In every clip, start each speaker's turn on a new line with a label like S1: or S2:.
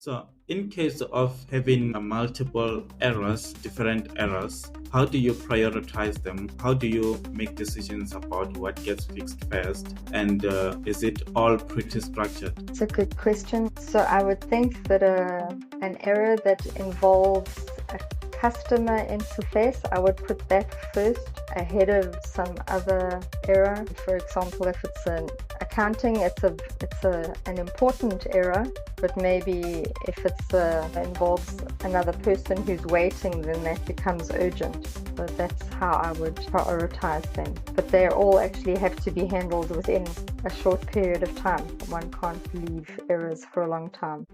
S1: So, in case of having multiple errors, different errors, how do you prioritize them? How do you make decisions about what gets fixed first? And is it all pretty structured?
S2: It's a good question. So I would think that an error that involves a customer interface, I would put that first ahead of some other error. For example, if it's an accounting, an important error, but maybe if it's involves another person who's waiting, then that becomes urgent. So that's how I would prioritize them. But they all actually have to be handled within a short period of time. One can't leave errors for a long time.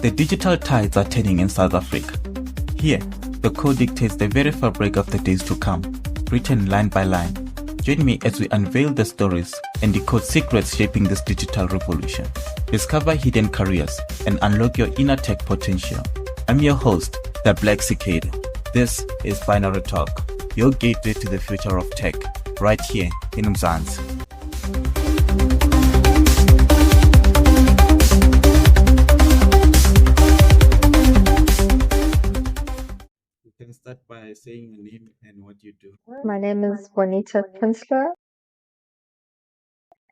S3: The digital tides are turning in South Africa. Here, the code dictates the very fabric of the days to come, written line by line. Join me as we unveil the stories and decode secrets shaping this digital revolution. Discover hidden careers and unlock your inner tech potential. I'm your host, the Black Cicada. This is Binary Talk, your gateway to the future of tech, right here in Mzansi.
S1: You can start by saying your name and what you do.
S2: My name is Juanita Prinsloo,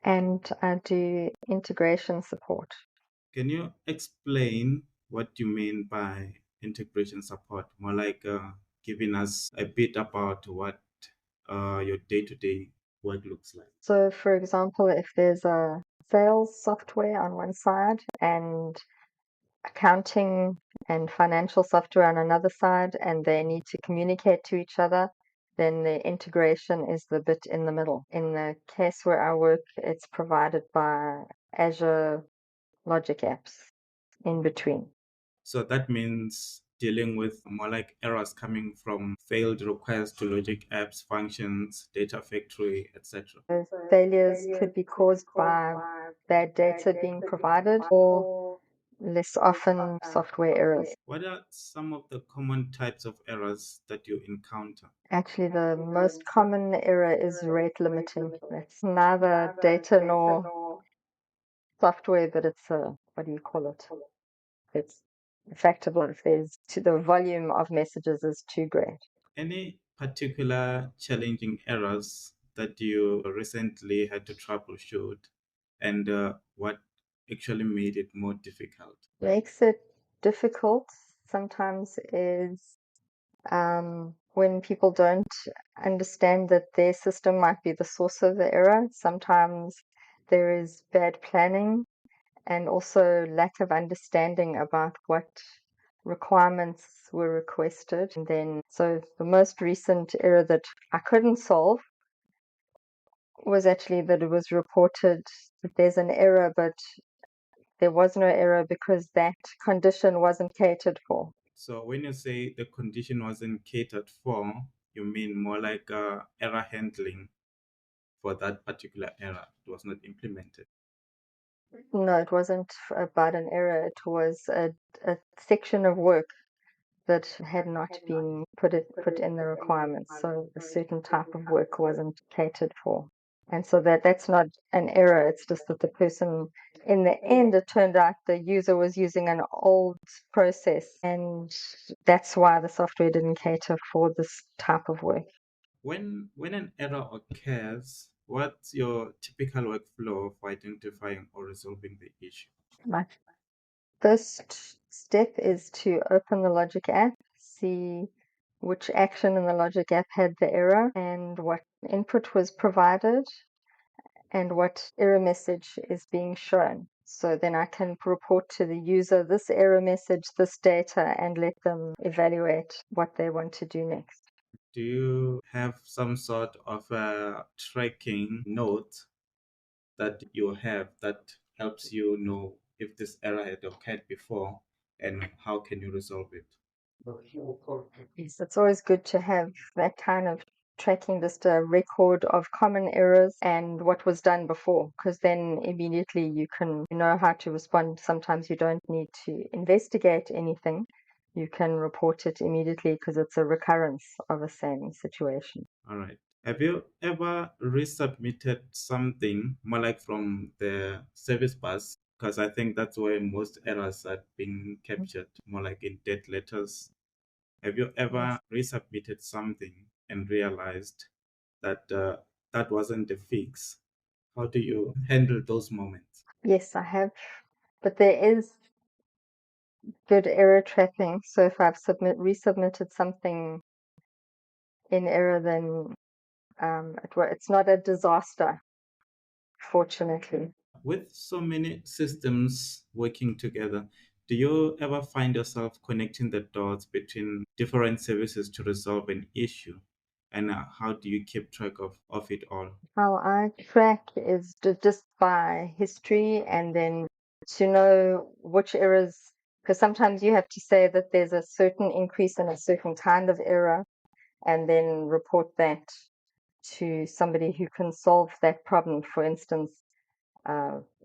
S2: and I do integration support.
S1: Can you explain what you mean by integration support? More like giving us a bit about what your day-to-day work looks like.
S2: So, for example, if there's a sales software on one side and accounting and financial software on another side, and they need to communicate to each other, then the integration is the bit in the middle. In the case where I work, it's provided by Azure Logic Apps in between.
S1: So that means dealing with more like errors coming from failed requests to logic apps, functions, data factory, etc.
S2: Those failures could be caused by bad data being provided or less often software errors.
S1: What are some of the common types of errors that you encounter?
S2: Actually, the most common error is rate limiting. It's neither data nor software, but it's a, what do you call it? It's the fact of life is to the volume of messages is too great.
S1: Any particular challenging errors that you recently had to troubleshoot and what actually made it more difficult?
S2: Makes it difficult sometimes is when people don't understand that their system might be the source of the error. Sometimes there is bad planning and also lack of understanding about what requirements were requested. And then, so the most recent error that I couldn't solve was actually that it was reported that there's an error, but there was no error because that condition wasn't catered for.
S1: So when you say the condition wasn't catered for, you mean more like error handling for that particular error. It was not implemented.
S2: No, it wasn't about an error. It was a section of work that had not been put in the requirements. So a certain type of work wasn't catered for. And so that's not an error. It's just that the person, in the end, it turned out the user was using an old process, and that's why the software didn't cater for this type of work.
S1: When an error occurs, what's your typical workflow for identifying or resolving the issue?
S2: My first step is to open the Logic app, see which action in the Logic app had the error and what input was provided and what error message is being shown. So then I can report to the user this error message, this data, and let them evaluate what they want to do next.
S1: Do you have some sort of a tracking note that you have that helps you know if this error had occurred before and how can you resolve it?
S2: Yes, it's always good to have that kind of tracking, just a record of common errors and what was done before, because then immediately you know how to respond. Sometimes you don't need to investigate anything. You can report it immediately because it's a recurrence of a same situation.
S1: All right. Have you ever resubmitted something more like from the service bus? Because I think that's where most errors are being captured, more like in dead letters. Have you ever
S2: Yes.
S1: resubmitted something and realized that that wasn't the fix? How do you handle those moments?
S2: Yes, I have. But there is good error tracking. So if I've resubmitted something in error, then it's not a disaster, fortunately.
S1: With so many systems working together, do you ever find yourself connecting the dots between different services to resolve an issue? And how do you keep track of it all?
S2: How I track is just by history and then to know which errors, because sometimes you have to say that there's a certain increase in a certain kind of error and then report that to somebody who can solve that problem. For instance,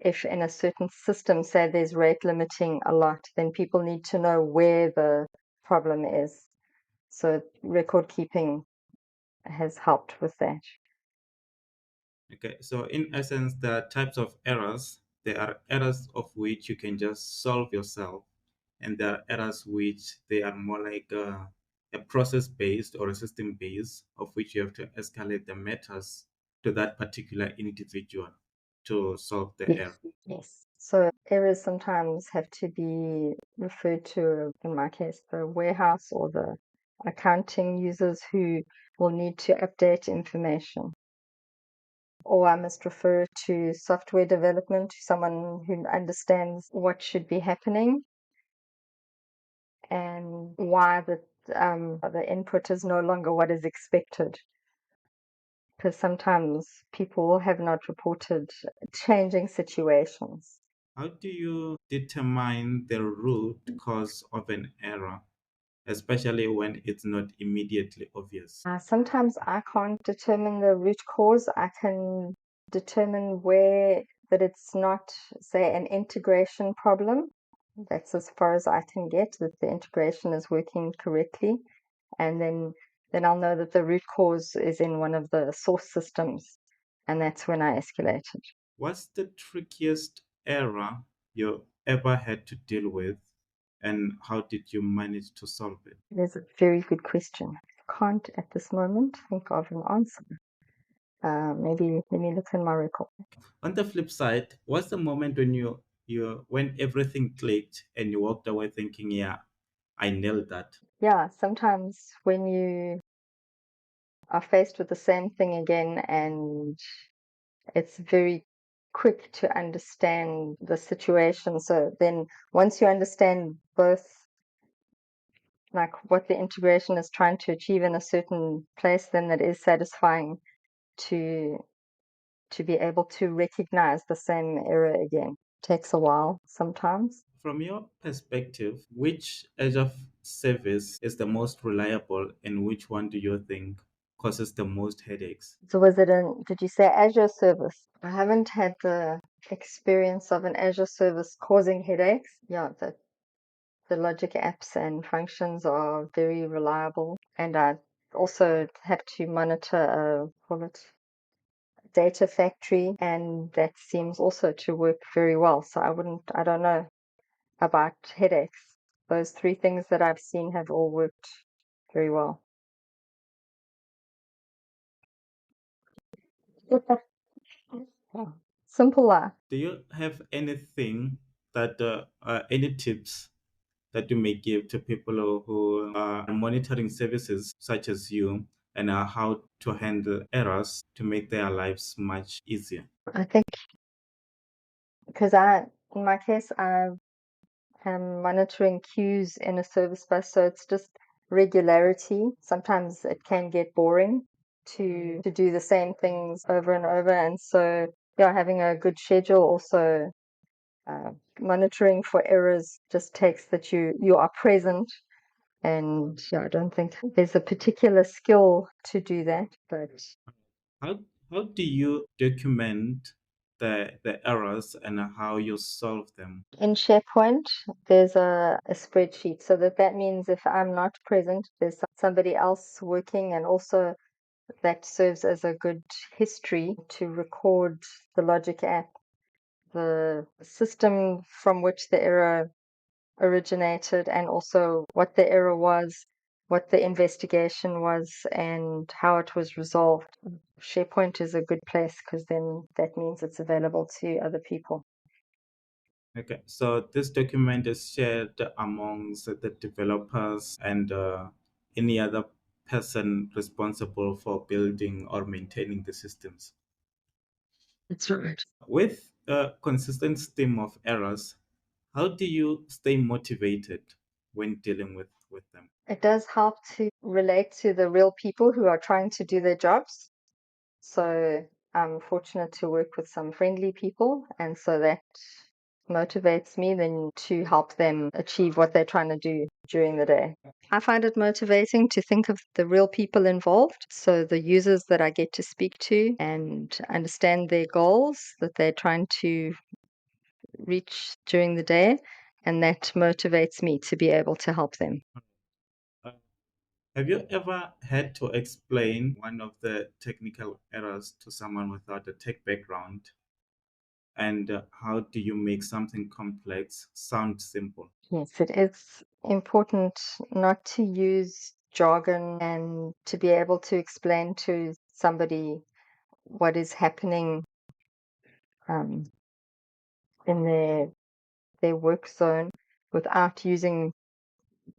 S2: if in a certain system, say there's rate limiting a lot, then people need to know where the problem is. So record keeping has helped with that.
S1: Okay, so in essence, there are types of errors. There are errors of which you can just solve yourself, and there are errors which they are more like a process based or a system based, of which you have to escalate the matters to that particular individual to solve the
S2: Yes.
S1: error.
S2: Yes. So errors sometimes have to be referred to, in my case, the warehouse or the accounting users who will need to update information. Or I must refer to software development, someone who understands what should be happening and why the input is no longer what is expected. Because sometimes people have not reported changing situations.
S1: How do you determine the root cause of an error, especially when it's not immediately obvious?
S2: Sometimes I can't determine the root cause. I can determine where that it's not, say, an integration problem. That's as far as I can get, that the integration is working correctly. And then I'll know that the root cause is in one of the source systems. And that's when I escalate it.
S1: What's the trickiest error you ever had to deal with, and how did you manage to solve it?
S2: It is a very good question. I can't at this moment think of an answer. Maybe let me look in my record.
S1: On the flip side, what's the moment when when everything clicked and you walked away thinking, yeah, I nailed that?
S2: Yeah, sometimes when you are faced with the same thing again and it's very quick to understand the situation. So then once you understand both, like what the integration is trying to achieve in a certain place, then that is satisfying to be able to recognize the same error again. Takes a while sometimes.
S1: From your perspective, which edge of service is the most reliable and which one do you think causes the most headaches?
S2: So did you say Azure service? I haven't had the experience of an Azure service causing headaches. Yeah, the logic apps and functions are very reliable. And I also have to monitor call it data factory, and that seems also to work very well. So I don't know about headaches. Those three things that I've seen have all worked very well. Yeah. Simple life.
S1: Do you have anything that, any tips that you may give to people who are monitoring services such as you and how to handle errors to make their lives much easier?
S2: I think because in my case, I am monitoring queues in a service bus, so it's just regularity. Sometimes it can get boring to do the same things over and over, and so yeah, having a good schedule also. Monitoring for errors just takes that you are present, and yeah, I don't think there's a particular skill to do that, but
S1: How, how do you document the errors and how you solve them?
S2: in SharePoint, there's a spreadsheet. So that means if I'm not present, there's somebody else working and also that serves as a good history to record the logic app, the system from which the error originated, and also what the error was, what the investigation was, and how it was resolved. SharePoint is a good place because then that means it's available to other people.
S1: Okay, so this document is shared amongst the developers and any other person responsible for building or maintaining the systems.
S2: That's right.
S1: With a consistent stream of errors, how do you stay motivated when dealing with them?
S2: It does help to relate to the real people who are trying to do their jobs. So I'm fortunate to work with some friendly people, and so that motivates me then to help them achieve what they're trying to do during the day. I find it motivating to think of the real people involved, so the users that I get to speak to and understand their goals that they're trying to reach during the day, and that motivates me to be able to help them.
S1: Uh, have you ever had to explain one of the technical errors to someone without a tech background? And how do you make something complex sound simple?
S2: Yes, it is important not to use jargon and to be able to explain to somebody what is happening um, in their work zone without using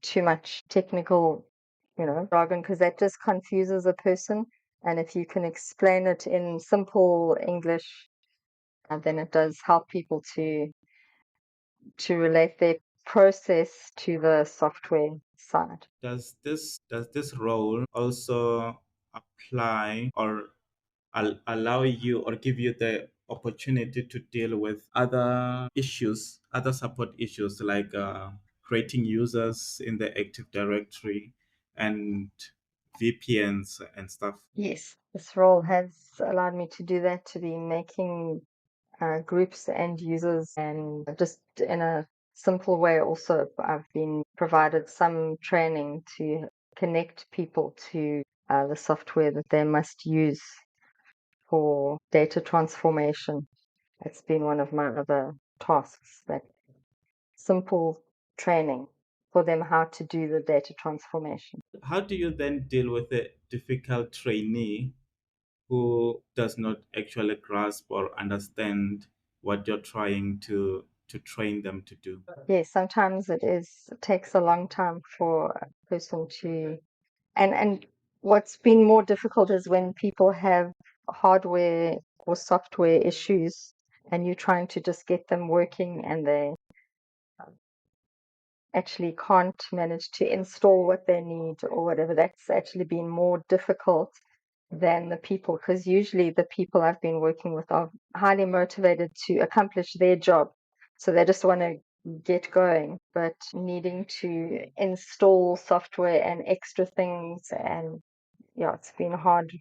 S2: too much technical, jargon, because that just confuses a person. And if you can explain it in simple English, then it does help people to relate their process to the software side.
S1: Does this role also apply or allow you or give you the opportunity to deal with other issues, other support issues like creating users in the Active Directory and VPNs and stuff?
S2: Yes, this role has allowed me to do that, to be making groups and users, and just in a simple way. Also, I've been provided some training to connect people to the software that they must use for data transformation. It's been one of my other tasks, that simple training for them how to do the data transformation.
S1: How do you then deal with a difficult trainee who does not actually grasp or understand what you're trying to train them to do?
S2: Yes, sometimes it takes a long time for a person to, and what's been more difficult is when people have hardware or software issues and you're trying to just get them working and they actually can't manage to install what they need or whatever. That's actually been more difficult than the people, because usually the people I've been working with are highly motivated to accomplish their job. So they just want to get going, but needing to install software and extra things, and yeah, it's been hard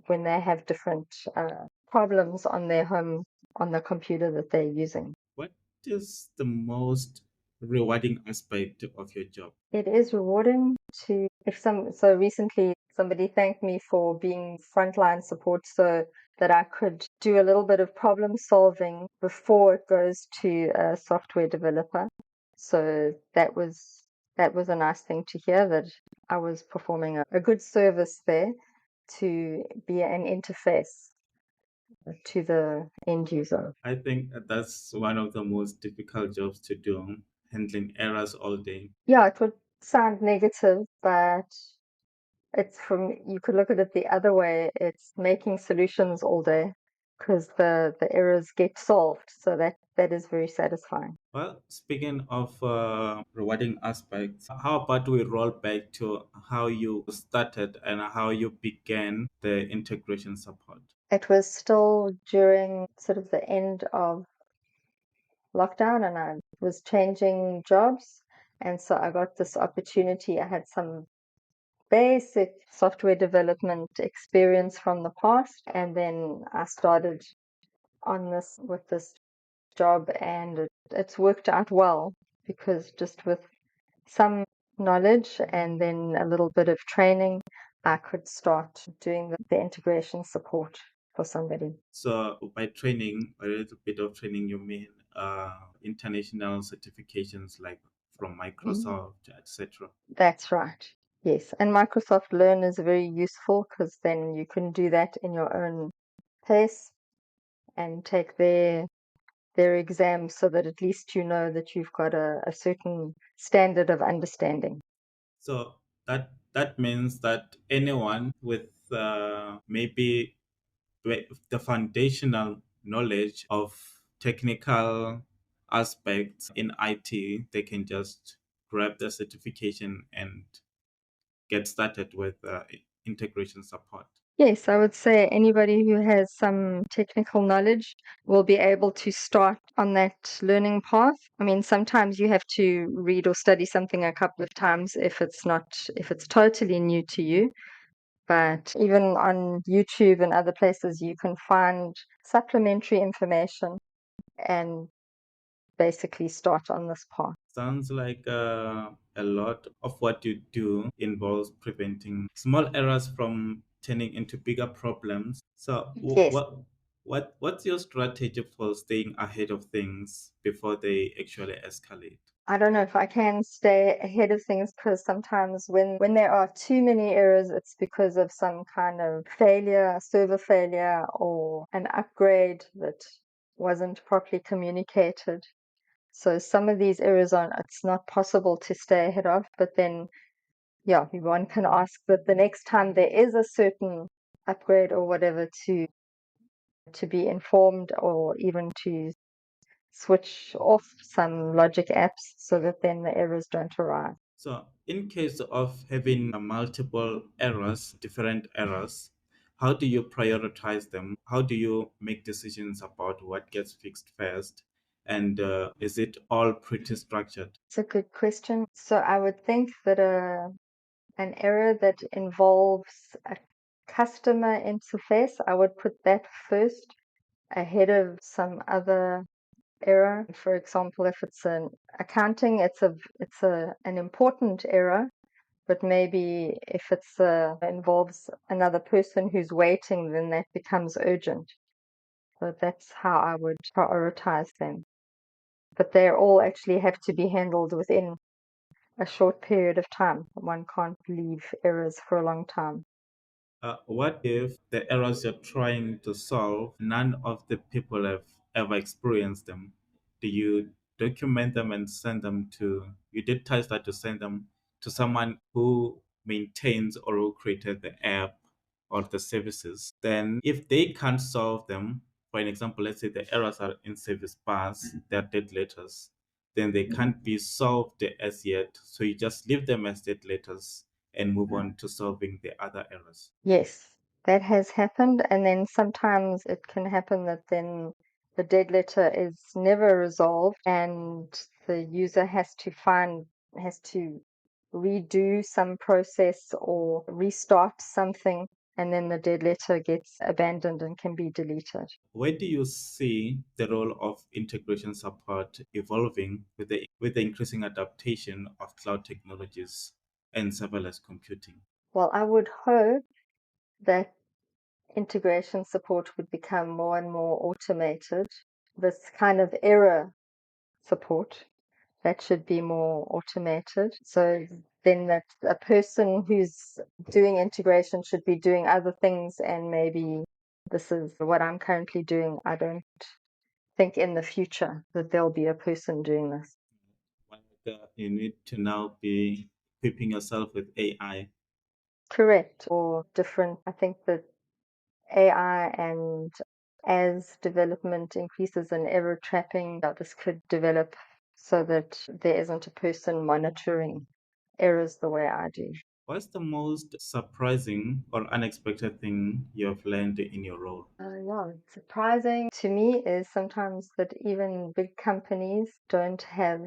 S2: when they have different problems on their home, on the computer that they're using.
S1: What is the most rewarding aspect of your job?
S2: It is rewarding to, so recently somebody thanked me for being frontline support so that I could do a little bit of problem solving before it goes to a software developer. So that was a nice thing to hear, that I was performing a good service there to be an interface to the end user.
S1: I think that's one of the most difficult jobs to do, handling errors all day.
S2: Yeah, it would sound negative, but you could look at it the other way. It's making solutions all day because the errors get solved. So that is very satisfying.
S1: Well, speaking of rewarding aspects, how about we roll back to how you started and how you began the integration support?
S2: It was still during sort of the end of lockdown, and I was changing jobs. And so I got this opportunity. I had some basic software development experience from the past, and then I started on this with this job, and it's worked out well, because just with some knowledge and then a little bit of training, I could start doing the integration support for somebody.
S1: So by training, a little bit of training, you mean international certifications like from Microsoft, etc.
S2: That's right. Yes. And Microsoft Learn is very useful because then you can do that in your own pace and take their exams so that at least you know that you've got a certain standard of understanding.
S1: So that means that anyone with maybe the foundational knowledge of technical aspects in IT, they can just grab the certification and get started with integration support.
S2: Yes, I would say anybody who has some technical knowledge will be able to start on that learning path. I mean, sometimes you have to read or study something a couple of times if it's totally new to you. But even on YouTube and other places, you can find supplementary information and basically start on this path.
S1: Sounds like a lot of what you do involves preventing small errors from turning into bigger problems. So,
S2: Yes.
S1: what's your strategy for staying ahead of things before they actually escalate?
S2: I don't know if I can stay ahead of things because sometimes when there are too many errors, it's because of some kind of failure, server failure, or an upgrade that wasn't properly communicated. So some of these errors it's not possible to stay ahead of, but then, yeah, one can ask that the next time there is a certain upgrade or whatever to be informed or even to switch off some logic apps so that then the errors don't arise.
S1: So, in case of having multiple errors, different errors, how do you prioritize them? How do you make decisions about what gets fixed first? And is it all pretty structured?
S2: It's a good question. So I would think that an error that involves a customer interface, I would put that first ahead of some other error. For example, if it's an accounting, an important error, but maybe if it's involves another person who's waiting, then that becomes urgent. So that's how I would prioritize them. But they all actually have to be handled within a short period of time. One can't leave errors for a long time.
S1: What if the errors you're trying to solve, none of the people have ever experienced them? Do you document them and send them you did tell that to send them to someone who maintains or who created the app or the services? Then, if they can't solve them, for an example, let's say the errors are in service bus, they're dead letters, then they can't be solved as yet. So you just leave them as dead letters and move on to solving the other errors.
S2: Yes, that has happened. And then sometimes it can happen that then the dead letter is never resolved and the user has to redo some process or restart something, and then the dead letter gets abandoned and can be deleted.
S1: Where do you see the role of integration support evolving with the increasing adaptation of cloud technologies and serverless computing?
S2: Well, I would hope that integration support would become more and more automated. This kind of error support that should be more automated. So then that a person who's doing integration should be doing other things, and maybe this is what I'm currently doing. I don't think in the future that there'll be a person doing this.
S1: You need to now be equipping yourself with AI.
S2: Correct. Or different. I think that AI, and as development increases in error trapping, this could develop so that there isn't a person monitoring errors the way I do.
S1: What's the most surprising or unexpected thing you have learned in your role?
S2: Yeah, surprising to me is sometimes that even big companies don't have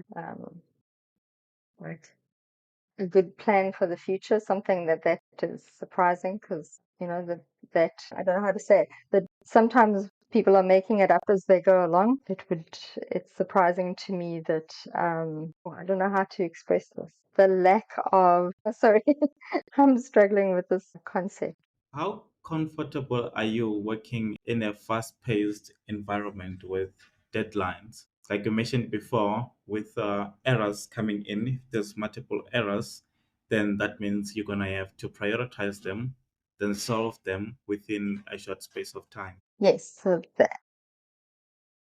S2: like a good plan for the future. Something that is surprising because that I don't know how to say it. That sometimes people are making it up as they go along. It's surprising to me that, I don't know how to express this. The lack of, sorry, I'm struggling with this concept.
S1: How comfortable are you working in a fast paced environment with deadlines? Like you mentioned before, with errors coming in, if there's multiple errors, then that means you're going to have to prioritize them, then solve them within a short space of time.
S2: Yes, so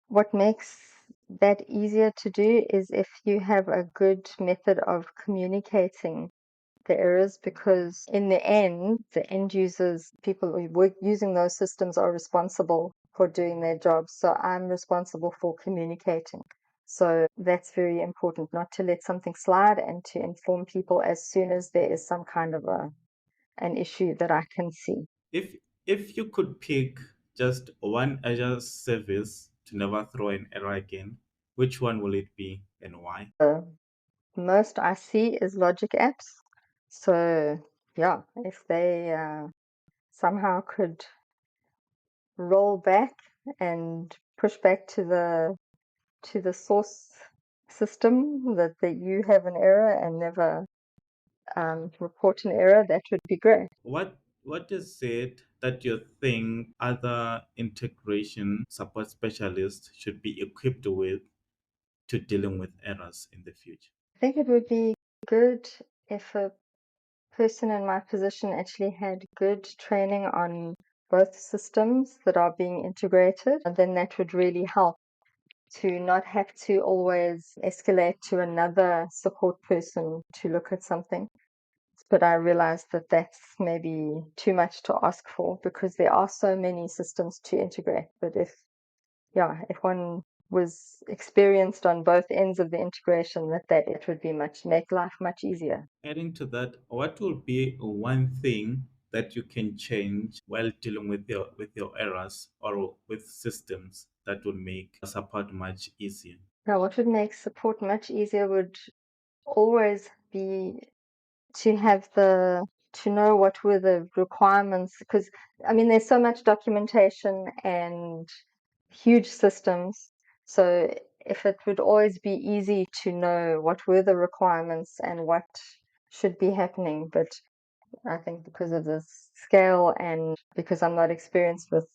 S2: what makes that easier to do is if you have a good method of communicating the errors, because in the end users, people who work using those systems are responsible for doing their jobs. So I'm responsible for communicating. So that's very important, not to let something slide and to inform people as soon as there is some kind of an issue that I can see.
S1: If if you could pick just one Azure service to never throw an error again, which one will it be and why?
S2: The most I see is logic apps. So yeah, if they somehow could roll back and push back to the source system that you have an error and never report an error, that would be great.
S1: What is it that you think other integration support specialists should be equipped with to dealing with errors in the future?
S2: I think it would be good if a person in my position actually had good training on both systems that are being integrated, and then that would really help to not have to always escalate to another support person to look at something. But I realized that that's maybe too much to ask for because there are so many systems to integrate. But if one was experienced on both ends of the integration, that it would be make life much easier.
S1: Adding to that, what will be one thing that you can change while dealing with your errors or with systems that would make support much easier?
S2: Now, what would make support much easier would always be to have to know what were the requirements, because I mean there's so much documentation and huge systems. So if it would always be easy to know what were the requirements and what should be happening. But I think because of the scale and because I'm not experienced with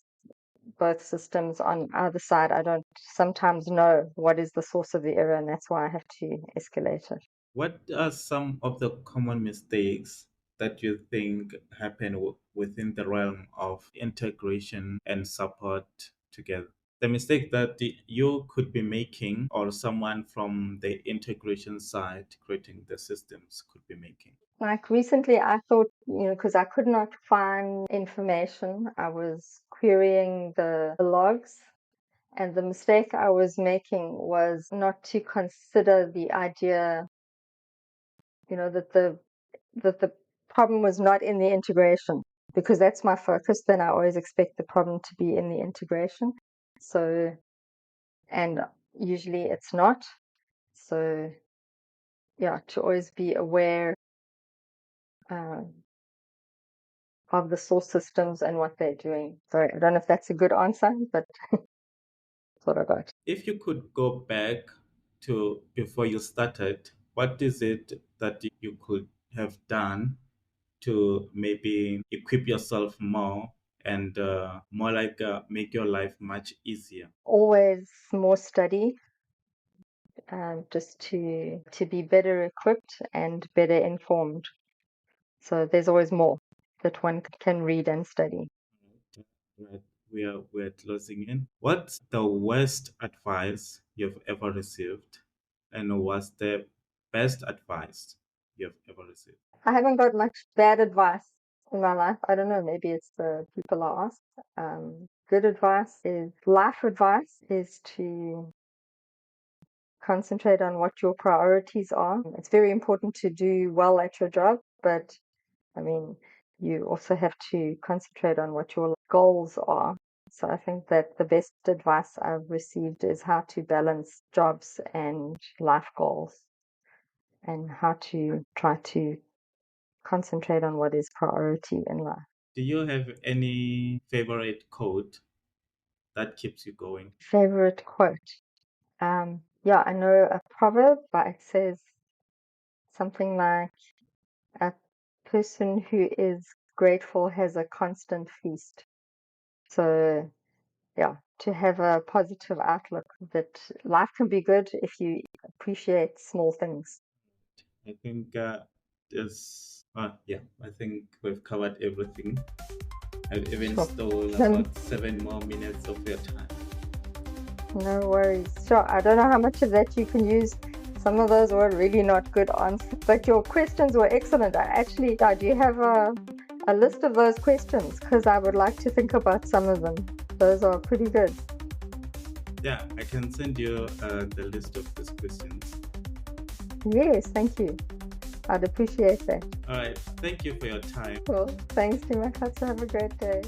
S2: both systems on either side, I don't sometimes know what is the source of the error, and that's why I have to escalate it.
S1: What are some of the common mistakes that you think happen within the realm of integration and support together? The mistake that you could be making or someone from the integration side creating the systems could be making.
S2: Like recently, I thought, because I could not find information, I was querying the logs, and the mistake I was making was not to consider the idea, that the problem was not in the integration, because that's my focus. Then I always expect the problem to be in the integration. So, and usually it's not. So, yeah, to always be aware uh, of the source systems and what they're doing. Sorry, I don't know if that's a good answer, but that's what I got.
S1: If you could go back to before you started, what is it that you could have done to maybe equip yourself more and more like make your life much easier?
S2: Always more study, just to be better equipped and better informed. So there's always more that one can read and study.
S1: Right. We're closing in. What's the worst advice you've ever received, and what's the best advice you've ever received?
S2: I haven't got much bad advice in my life. I don't know, maybe it's the people I ask. Good advice is life advice is to concentrate on what your priorities are. It's very important to do well at your job, but I mean, you also have to concentrate on what your goals are. So I think that the best advice I've received is how to balance jobs and life goals and how to try to concentrate on what is priority in life.
S1: Do you have any favorite quote that keeps you going?
S2: Favorite quote. Yeah, I know a proverb, but it says something like, a person who is grateful has a constant feast. So, yeah, to have a positive outlook that life can be good if you appreciate small things.
S1: I think I think we've covered everything. I've even
S2: Sure.
S1: stole about 7 more minutes of your time.
S2: No worries. Sure. I don't know how much of that you can use. Some of those were really not good answers, but your questions were excellent. Do you have a list of those questions? Because I would like to think about some of them. Those are pretty good.
S1: Yeah, I can send you the list of these questions.
S2: Yes, thank you. I'd appreciate that.
S1: All right. Thank you for your time.
S2: Cool. Thanks, Timakatsu. Have a great day.